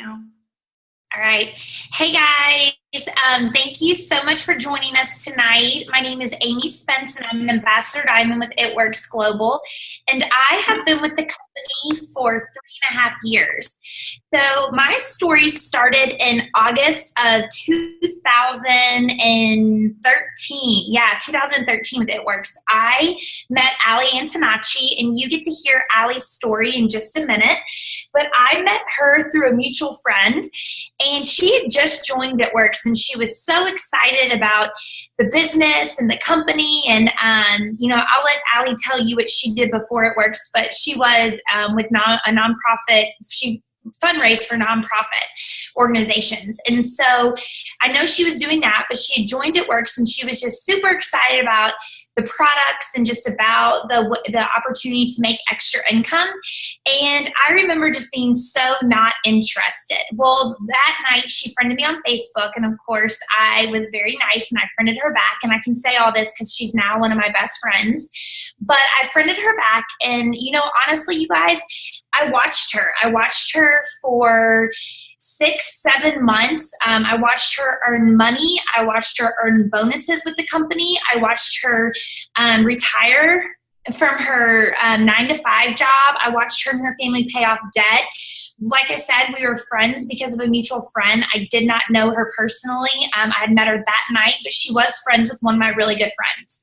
now. All right. Hey guys. Thank you so much for joining us tonight. My name is Amy Spence and I'm an ambassador diamond with ItWorks Global. And I have been with the company for 3.5 years. So my story started in August of 2013. Yeah, 2013 with ItWorks. I met Ali Antonacci, and you get to hear Ali's story in just a minute. But I met her through a mutual friend, and she had just joined ItWorks, and she was so excited about the business and the company. And, I'll let Ali tell you what she did before ItWorks, but she was with a nonprofit. She fundraised for nonprofit organizations. And so I know she was doing that, but she had joined ItWorks, and she was just super excited about the products and just about the opportunity to make extra income. And I remember just being so not interested. Well, that night she friended me on Facebook, and of course I was very nice and I friended her back. And I can say all this because she's now one of my best friends. But I friended her back, and honestly, you guys, I watched her. I watched her for 6-7 months. I watched her earn money. I watched her earn bonuses with the company. I watched her retire from her 9-to-5 job. I watched her and her family pay off debt. Like I said, we were friends because of a mutual friend. I did not know her personally. I had met her that night, but she was friends with one of my really good friends.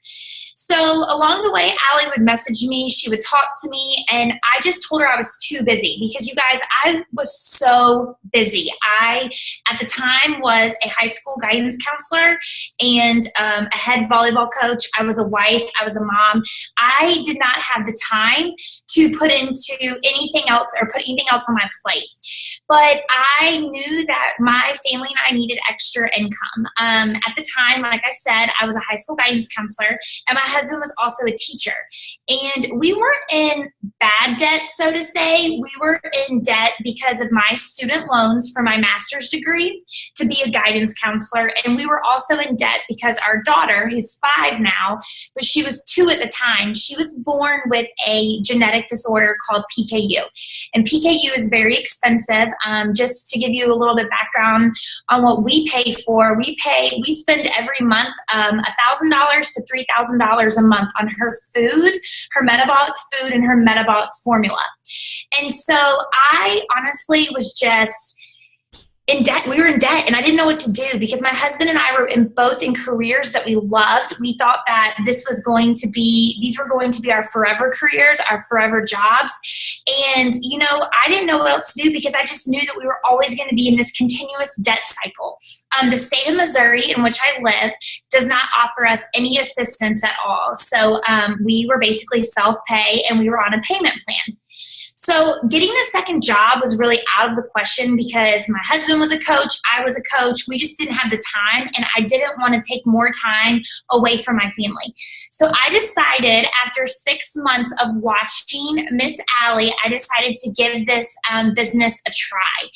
So along the way, Ali would message me, she would talk to me, and I just told her I was too busy because, you guys, I was so busy. I, at the time, was a high school guidance counselor and a head volleyball coach. I was a wife. I was a mom. I did not have the time to put into anything else or put anything else on my plate. But I knew that my family and I needed extra income. At the time, like I said, I was a high school guidance counselor, and my husband was also a teacher. And we weren't in bad debt, so to say. We were in debt because of my student loans for my master's degree to be a guidance counselor. And we were also in debt because our daughter, who's 5 now, but she was 2 at the time, she was born with a genetic disorder called PKU. And PKU is very expensive. Just to give you a little bit background on what we pay for, we spend every month $1,000 to $3,000 a month on her food, her metabolic food, and her metabolic formula. And so I honestly was just in debt. We were in debt, and I didn't know what to do because my husband and I were both in careers that we loved. We thought that these were going to be our forever careers, our forever jobs. And, I didn't know what else to do because I just knew that we were always going to be in this continuous debt cycle. The state of Missouri, in which I live, does not offer us any assistance at all. So we were basically self-pay, and we were on a payment plan. So getting a second job was really out of the question because my husband was a coach, I was a coach. We just didn't have the time, and I didn't want to take more time away from my family. So I decided after 6 months of watching Miss Ali, I decided to give this business a try.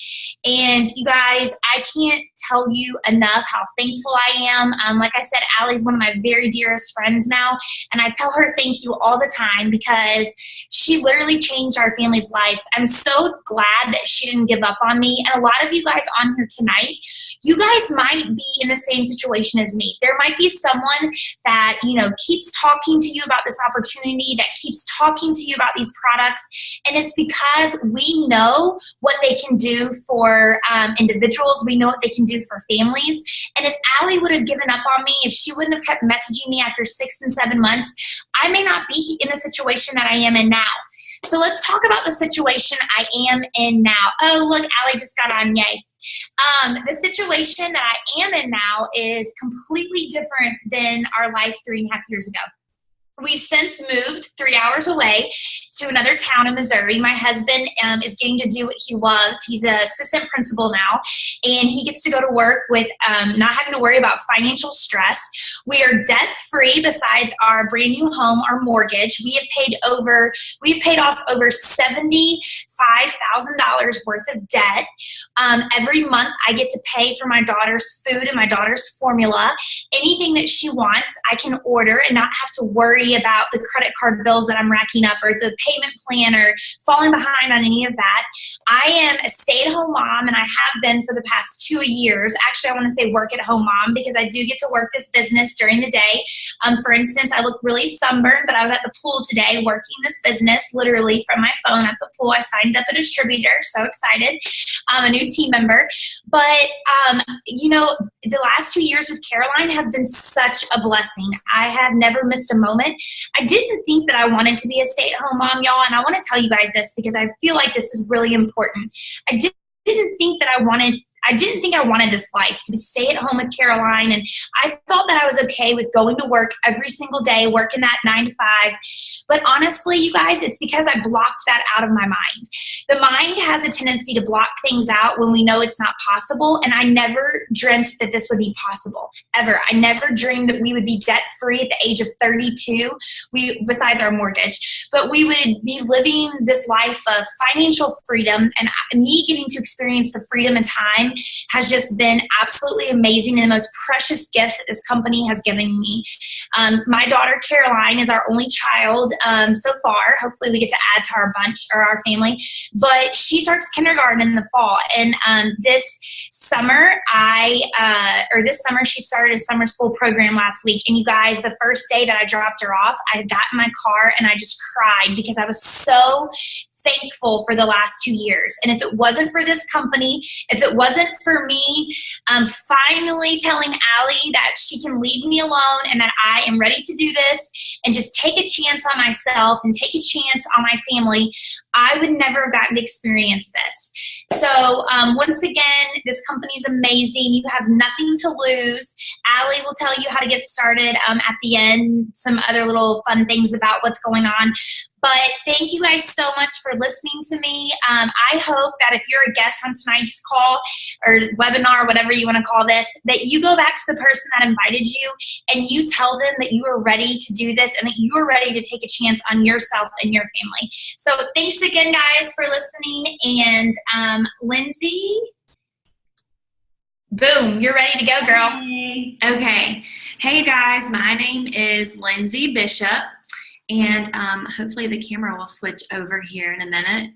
And you guys, I can't tell you enough how thankful I am. Like I said, Ali's one of my very dearest friends now, and I tell her thank you all the time because she literally changed our family's lives. I'm so glad that she didn't give up on me. And a lot of you guys on here tonight, you guys might be in the same situation as me. There might be someone that, keeps talking to you about this opportunity, that keeps talking to you about these products. And it's because we know what they can do for individuals. We know what they can do for families. And if Ali would have given up on me, if she wouldn't have kept messaging me after 6 and 7 months, I may not be in the situation that I am in now. So let's talk about the situation I am in now. Oh, look, Ali just got on, yay. The situation that I am in now is completely different than our life 3.5 years ago. We've since moved 3 hours away to another town in Missouri. My husband is getting to do what he loves. He's an assistant principal now, and he gets to go to work with not having to worry about financial stress. We are debt-free besides our brand new home, our mortgage. We've paid off over $75,000 worth of debt. Every month I get to pay for my daughter's food and my daughter's formula. Anything that she wants, I can order and not have to worry worry about the credit card bills that I'm racking up or the payment plan or falling behind on any of that. I am a stay-at-home mom, and I have been for the past 2 years. Actually, I want to say work-at-home mom because I do get to work this business during the day. For instance, I look really sunburned, but I was at the pool today working this business literally from my phone at the pool. I signed up a distributor, so excited. A new team member. But, you know, the last 2 years with Caroline has been such a blessing. I have never missed a moment. I didn't think that I wanted to be a stay-at-home mom, y'all, and I want to tell you guys this because I feel like this is really important. I didn't think I wanted this life to stay at home with Caroline, and I thought that I was okay with going to work every single day, working that 9 to 5. But honestly, you guys, it's because I blocked that out of my mind. The mind has a tendency to block things out when we know it's not possible, and I never dreamt that this would be possible, ever. I never dreamed that we would be debt-free at the age of 32, besides our mortgage, but we would be living this life of financial freedom, and me getting to experience the freedom and time has just been absolutely amazing and the most precious gift that this company has given me. My daughter Caroline is our only child so far. Hopefully we get to add to our bunch or our family, but she starts kindergarten in the fall, and this summer she started a summer school program last week. And you guys, the first day that I dropped her off, I got in my car and I just cried because I was so thankful for the last 2 years. And if it wasn't for this company, if it wasn't for me finally telling Allie that she can leave me alone and that I am ready to do this and just take a chance on myself and take a chance on my family, I would never have gotten to experience this. So once again, this company is amazing. You have nothing to lose. Allie will tell you how to get started at the end, some other little fun things about what's going on. But thank you guys so much for listening to me. I hope that if you're a guest on tonight's call or webinar, whatever you want to call this, that you go back to the person that invited you and you tell them that you are ready to do this and that you are ready to take a chance on yourself and your family. So thanks again, guys, for listening. And Lindsey, boom, you're ready to go, girl. Hey. Okay. Hey, guys, my name is Lindsey Bishop. And hopefully the camera will switch over here in a minute.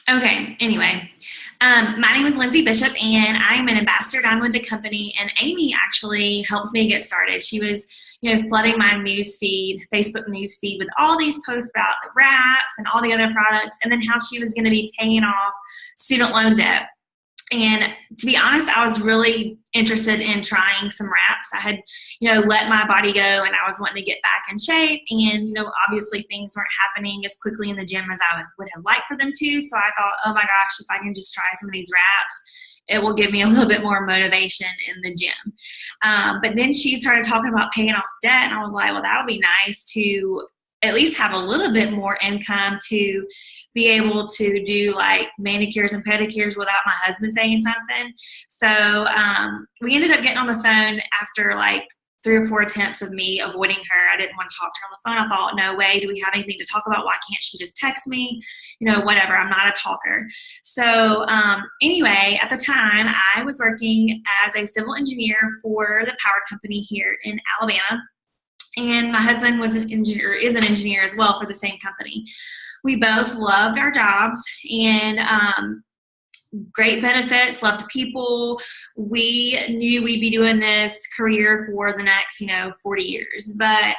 Okay, anyway, my name is Lindsey Bishop, and I'm an ambassador down with the company, and Amy actually helped me get started. She was, flooding my newsfeed, Facebook newsfeed with all these posts about the wraps and all the other products, and then how she was going to be paying off student loan debt. And to be honest, I was really interested in trying some wraps. I had, let my body go, and I was wanting to get back in shape. And, obviously things weren't happening as quickly in the gym as I would have liked for them to. So I thought, oh my gosh, if I can just try some of these wraps, it will give me a little bit more motivation in the gym. But then she started talking about paying off debt, and I was like, well, that would be nice to at least have a little bit more income to be able to do like manicures and pedicures without my husband saying something. So we ended up getting on the phone after like 3 or 4 attempts of me avoiding her. I didn't want to talk to her on the phone. I thought, no way, do we have anything to talk about? Why can't she just text me? Whatever, I'm not a talker. So anyway, at the time I was working as a civil engineer for the power company here in Alabama. And my husband is an engineer as well for the same company. We both loved our jobs and great benefits, loved people. We knew we'd be doing this career for the next, 40 years. But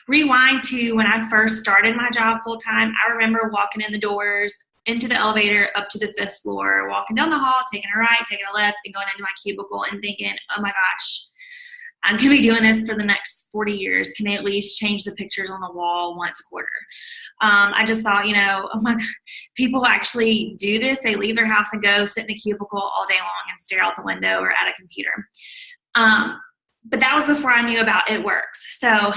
rewind to when I first started my job full time, I remember walking in the doors, into the elevator, up to the 5th floor, walking down the hall, taking a right, taking a left, and going into my cubicle and thinking, oh my gosh, I'm going to be doing this for the next 40 years. Can they at least change the pictures on the wall once a quarter? I just thought, oh my God, people actually do this. They leave their house and go sit in a cubicle all day long and stare out the window or at a computer. But that was before I knew about ItWorks. So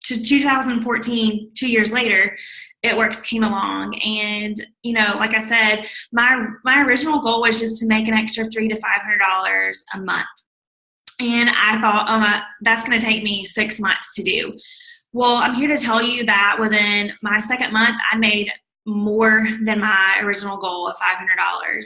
to 2014, 2 years later, ItWorks came along, and like I said, my original goal was just to make an extra $300 to $500 a month. And I thought, that's going to take me 6 months to do. Well, I'm here to tell you that within my second month, I made more than my original goal of $500.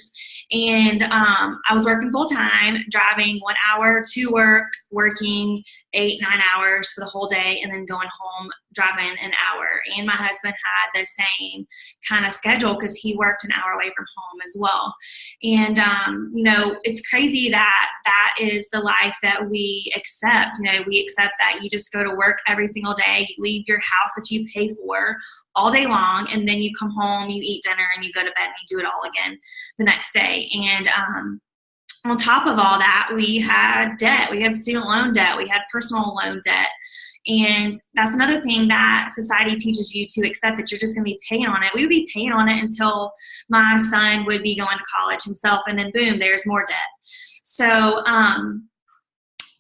And I was working full time, driving 1 hour to work, working 8-9 hours for the whole day, and then going home, driving an hour. And my husband had the same kind of schedule because he worked an hour away from home as well. And, it's crazy that that is the life that we accept. We accept that you just go to work every single day, you leave your house that you pay for all day long, and then you come home, you eat dinner, and you go to bed, and you do it all again the next day. And on top of all that, we had debt. We had student loan debt. We had personal loan debt. And that's another thing that society teaches you to accept, that you're just going to be paying on it. We would be paying on it until my son would be going to college himself, and then boom, there's more debt. So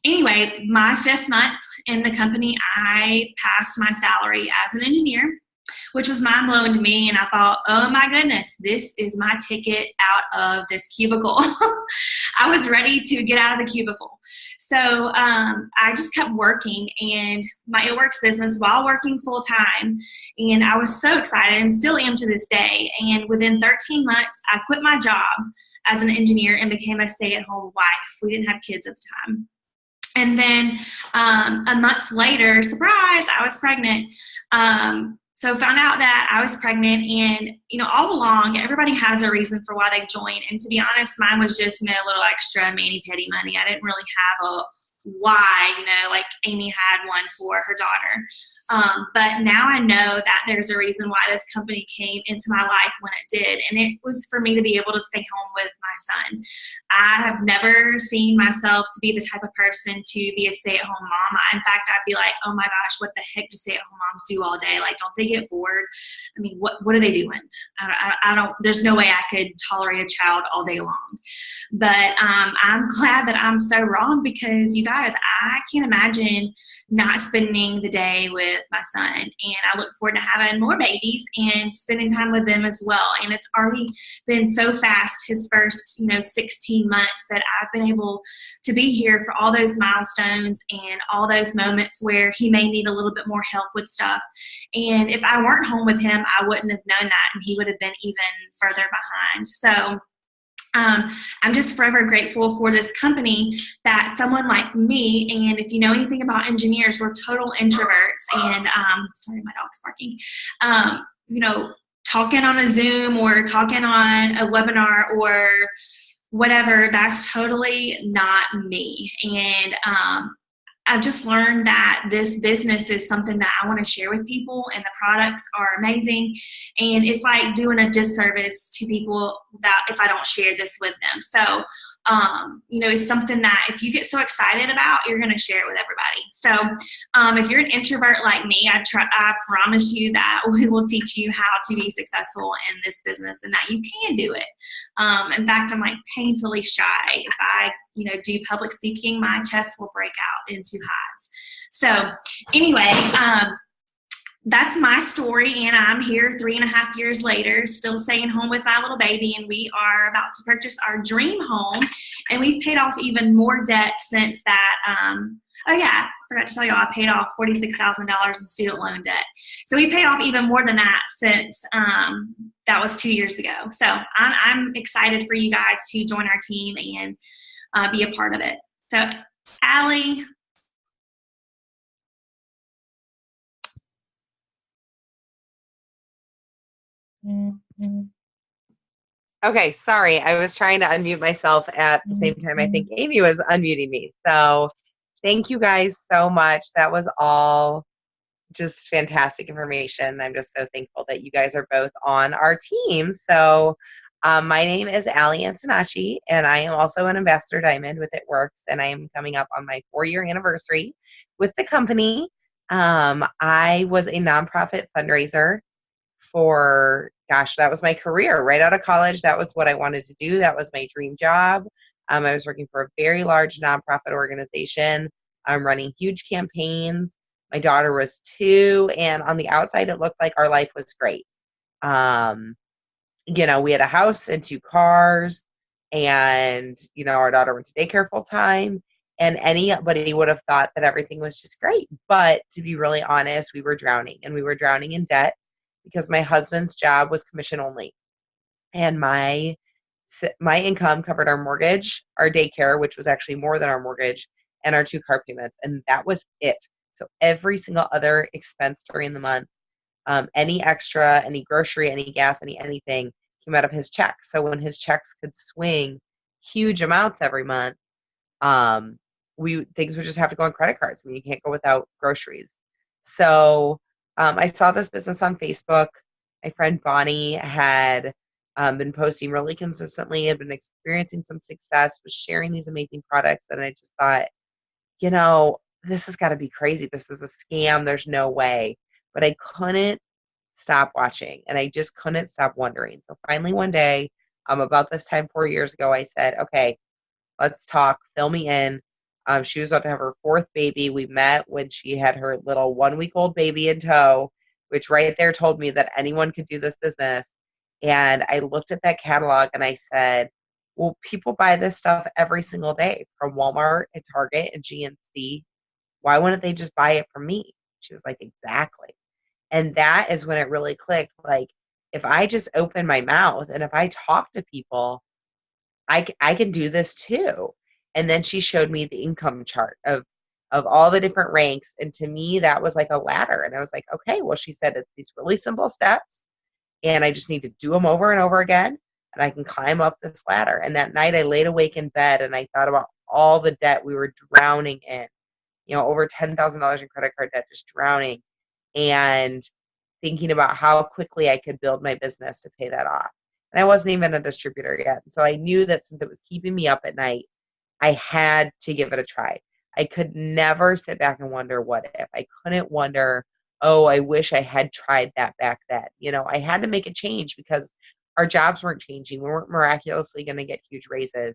anyway, my 5th month in the company, I passed my salary as an engineer, which was mind-blowing to me. And I thought, oh my goodness, this is my ticket out of this cubicle. I was ready to get out of the cubicle. So I just kept working and my ItWorks business while working full-time. And I was so excited, and still am to this day. And within 13 months, I quit my job as an engineer and became a stay-at-home wife. We didn't have kids at the time. And then a month later, surprise, I was pregnant. So found out that I was pregnant, and, all along, everybody has a reason for why they join. And to be honest, mine was just, a little extra mani-pedi money. I didn't really have a why, like Amy had one for her daughter. But now I know that there's a reason why this company came into my life when it did. And it was for me to be able to stay home with my son. I have never seen myself to be the type of person to be a stay-at-home mom. In fact, I'd be like, oh my gosh, what the heck do stay-at-home moms do all day? Like, don't they get bored? I mean, what are they doing? I don't, there's no way I could tolerate a child all day long. But I'm glad that I'm so wrong, because you guys, I can't imagine not spending the day with my son. And I look forward to having more babies and spending time with them as well. And it's already been so fast, his first, 16 months, that I've been able to be here for all those milestones and all those moments where he may need a little bit more help with stuff. And if I weren't home with him, I wouldn't have known that, and he would have been even further behind. So I'm just forever grateful for this company, that someone like me, and if you know anything about engineers, we're total introverts, and sorry, my dog's barking, talking on a Zoom or talking on a webinar or whatever, that's totally not me. And I've just learned that this business is something that I want to share with people, and the products are amazing. And it's like doing a disservice to people that if I don't share this with them. So, it's something that if you get so excited about, you're going to share it with everybody. So if you're an introvert like me, I promise you that we will teach you how to be successful in this business, and that you can do it. In fact, I'm like painfully shy. If I do public speaking, my chest will break out into hives. So anyway, that's my story, and I'm here 3.5 years later, still staying home with my little baby, and we are about to purchase our dream home, and we've paid off even more debt since that. Oh yeah, I forgot to tell you all, I paid off $46,000 in student loan debt. So we paid off even more than that since that was 2 years ago. So I'm excited for you guys to join our team and be a part of it. So, Allie. Okay, sorry. I was trying to unmute myself at the same time. I think Amy was unmuting me. So thank you guys so much. That was all just fantastic information. I'm just so thankful that you guys are both on our team. So my name is Allie Antonacci, and I am also an Ambassador Diamond with ItWorks, and I am coming up on my 4-year anniversary with the company. I was a nonprofit fundraiser for, that was my career right out of college. That was what I wanted to do. That was my dream job. I was working for a very large nonprofit organization. I'm running huge campaigns. My daughter was 2, and on the outside, it looked like our life was great. We had a house and 2 cars, and, our daughter went to daycare full time, and anybody would have thought that everything was just great. But to be really honest, we were drowning, and we were drowning in debt. because my husband's job was commission only. And my income covered our mortgage, our daycare, which was actually more than our mortgage, and our 2 car payments. And that was it. So every single other expense during the month, any extra, any grocery, any gas, anything came out of his check. So when his checks could swing huge amounts every month, things would just have to go on credit cards. I mean, you can't go without groceries. So I saw this business on Facebook. My friend Bonnie had been posting really consistently, had been experiencing some success, was sharing these amazing products. And I just thought, this has got to be crazy. This is a scam. There's no way. But I couldn't stop watching, and I just couldn't stop wondering. So finally one day, about this time 4 years ago, I said, okay, let's talk, fill me in. She was about to have her 4th baby. We met when she had her little 1-week-old baby in tow, which right there told me that anyone could do this business. And I looked at that catalog and I said, well, people buy this stuff every single day from Walmart and Target and GNC. Why wouldn't they just buy it from me? She was like, exactly. And that is when it really clicked. Like, if I just open my mouth and if I talk to people, I can do this too. And then she showed me the income chart of all the different ranks. And to me, that was like a ladder. And I was like, okay, well, she said it's these really simple steps and I just need to do them over and over again. And I can climb up this ladder. And that night I laid awake in bed and I thought about all the debt we were drowning in, over $10,000 in credit card debt, just drowning, and thinking about how quickly I could build my business to pay that off. And I wasn't even a distributor yet. So I knew that since it was keeping me up at night, I had to give it a try. I could never sit back and wonder what if. I couldn't wonder, oh, I wish I had tried that back then. I had to make a change because our jobs weren't changing. We weren't miraculously going to get huge raises.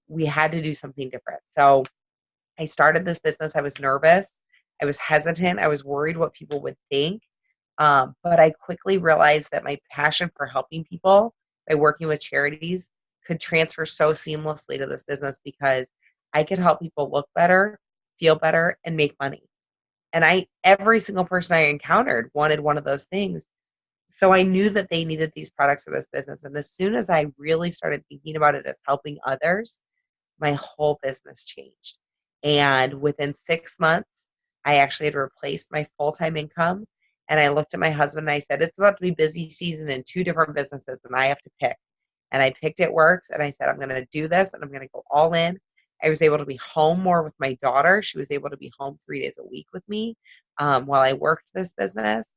We had to do something different. So I started this business. I was nervous. I was hesitant. I was worried what people would think. But I quickly realized that my passion for helping people by working with charities could transfer so seamlessly to this business because I could help people look better, feel better, and make money. And every single person I encountered wanted one of those things. So I knew that they needed these products for this business. And as soon as I really started thinking about it as helping others, my whole business changed. And within 6 months, I actually had replaced my full-time income. And I looked at my husband and I said, it's about to be busy season in 2 different businesses and I have to pick. And I picked ItWorks and I said, I'm going to do this and I'm going to go all in. I was able to be home more with my daughter. She was able to be home 3 days a week with me while I worked this business.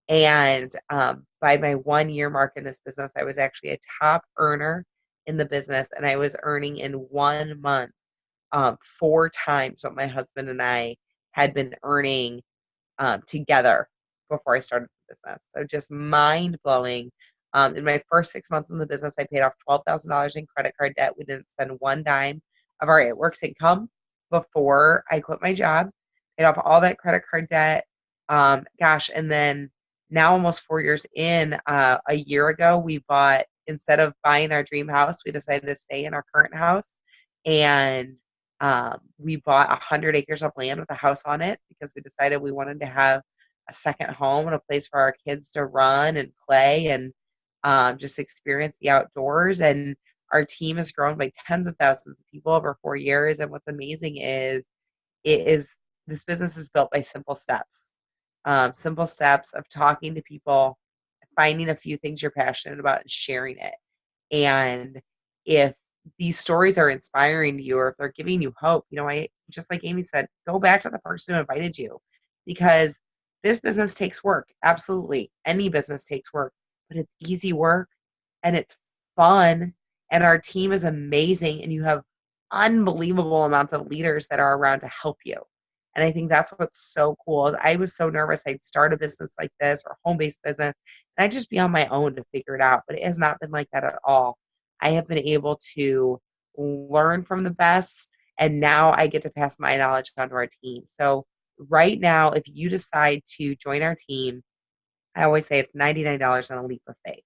And by my 1-year mark in this business, I was actually a top earner in the business. And I was earning in 1 month 4 times what my husband and I had been earning together before I started the business. So just mind blowing. In my first 6 months in the business, I paid off $12,000 in credit card debt. We didn't spend 1 dime of our ItWorks income before I quit my job. Paid off all that credit card debt. And then now almost 4 years in, a year ago, we bought, instead of buying our dream house, we decided to stay in our current house. And we bought 100 acres of land with a house on it because we decided we wanted to have a second home and a place for our kids to run and play and just experience the outdoors. And our team has grown by tens of thousands of people over 4 years. And what's amazing is this business is built by simple steps of talking to people, finding a few things you're passionate about and sharing it. And if these stories are inspiring to you or if they're giving you hope, I just like Amy said, go back to the person who invited you, because this business takes work. Absolutely. Any business takes work, but it's easy work and it's fun. And our team is amazing. And you have unbelievable amounts of leaders that are around to help you. And I think that's what's so cool. I was so nervous I'd start a business like this or a home-based business, and I'd just be on my own to figure it out. But it has not been like that at all. I have been able to learn from the best, and now I get to pass my knowledge on to our team. So right now, if you decide to join our team, I always say it's $99 on a leap of faith.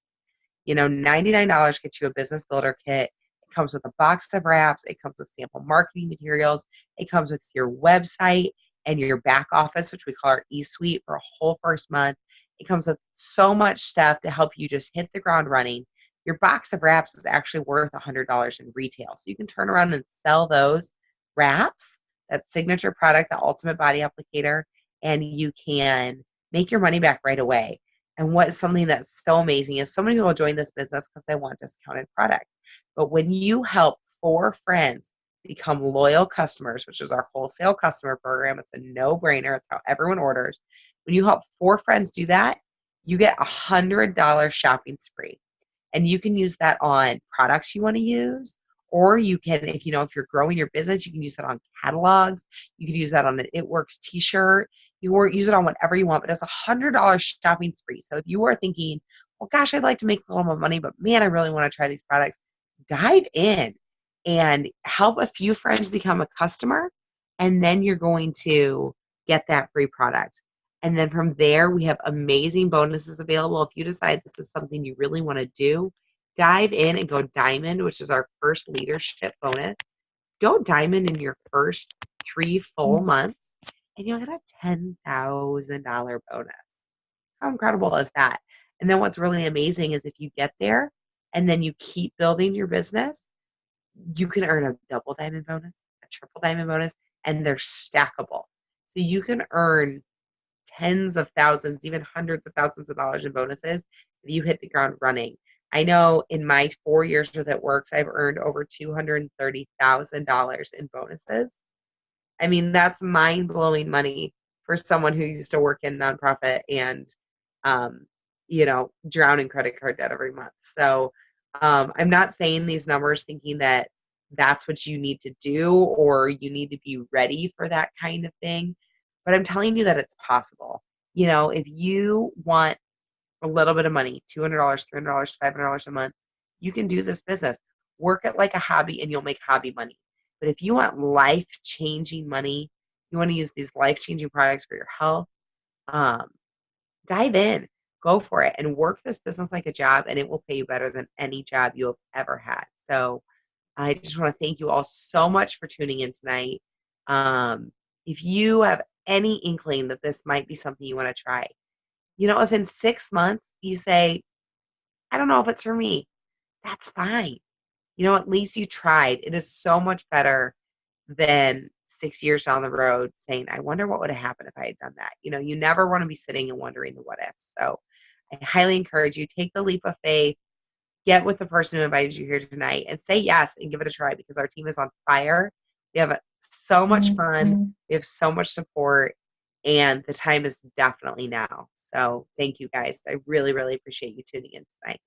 $99 gets you a business builder kit. It comes with a box of wraps. It comes with sample marketing materials. It comes with your website and your back office, which we call our e-suite, for a whole first month. It comes with so much stuff to help you just hit the ground running. Your box of wraps is actually worth $100 in retail. So you can turn around and sell those wraps, that signature product, the ultimate body applicator, and you can make your money back right away. And what's something that's so amazing is so many people join this business because they want discounted product. But when you help 4 friends become loyal customers, which is our wholesale customer program, it's a no-brainer. It's how everyone orders. When you help 4 friends do that, you get $100 shopping spree. And you can use that on products you want to use, or you can, if you're growing your business, you can use that on catalogs. You can use that on an ItWorks t-shirt. You can use it on whatever you want, but it's $100 shopping spree. So if you are thinking, well, gosh, I'd like to make a little more money, but man, I really want to try these products, dive in and help a few friends become a customer, and then you're going to get that free product. And then from there, we have amazing bonuses available. If you decide this is something you really want to do, dive in and go diamond, which is our first leadership bonus. Go diamond in your first 3 full months, and you'll get a $10,000 bonus. How incredible is that? And then what's really amazing is if you get there and then you keep building your business, you can earn a double diamond bonus, a triple diamond bonus, and they're stackable. So you can earn tens of thousands, even hundreds of thousands of dollars in bonuses if you hit the ground running. I know in my 4 years with ItWorks, I've earned over $230,000 in bonuses. I mean, that's mind-blowing money for someone who used to work in nonprofit and, drown in credit card debt every month. So I'm not saying these numbers thinking that that's what you need to do or you need to be ready for that kind of thing. But I'm telling you that it's possible. If you want a little bit of money, $200, $300, $500 a month, you can do this business. Work it like a hobby and you'll make hobby money. But if you want life-changing money, you want to use these life-changing products for your health, dive in, go for it, and work this business like a job, and it will pay you better than any job you have ever had. So I just want to thank you all so much for tuning in tonight. If you have any inkling that this might be something you want to try, if in 6 months you say, I don't know if it's for me, that's fine. At least you tried. It is so much better than 6 years down the road saying, I wonder what would have happened if I had done that. You never want to be sitting and wondering the what ifs. So I highly encourage you, take the leap of faith, get with the person who invited you here tonight and say yes and give it a try, because our team is on fire. We have so much fun. We have so much support, and the time is definitely now. So thank you guys. I really, really appreciate you tuning in tonight.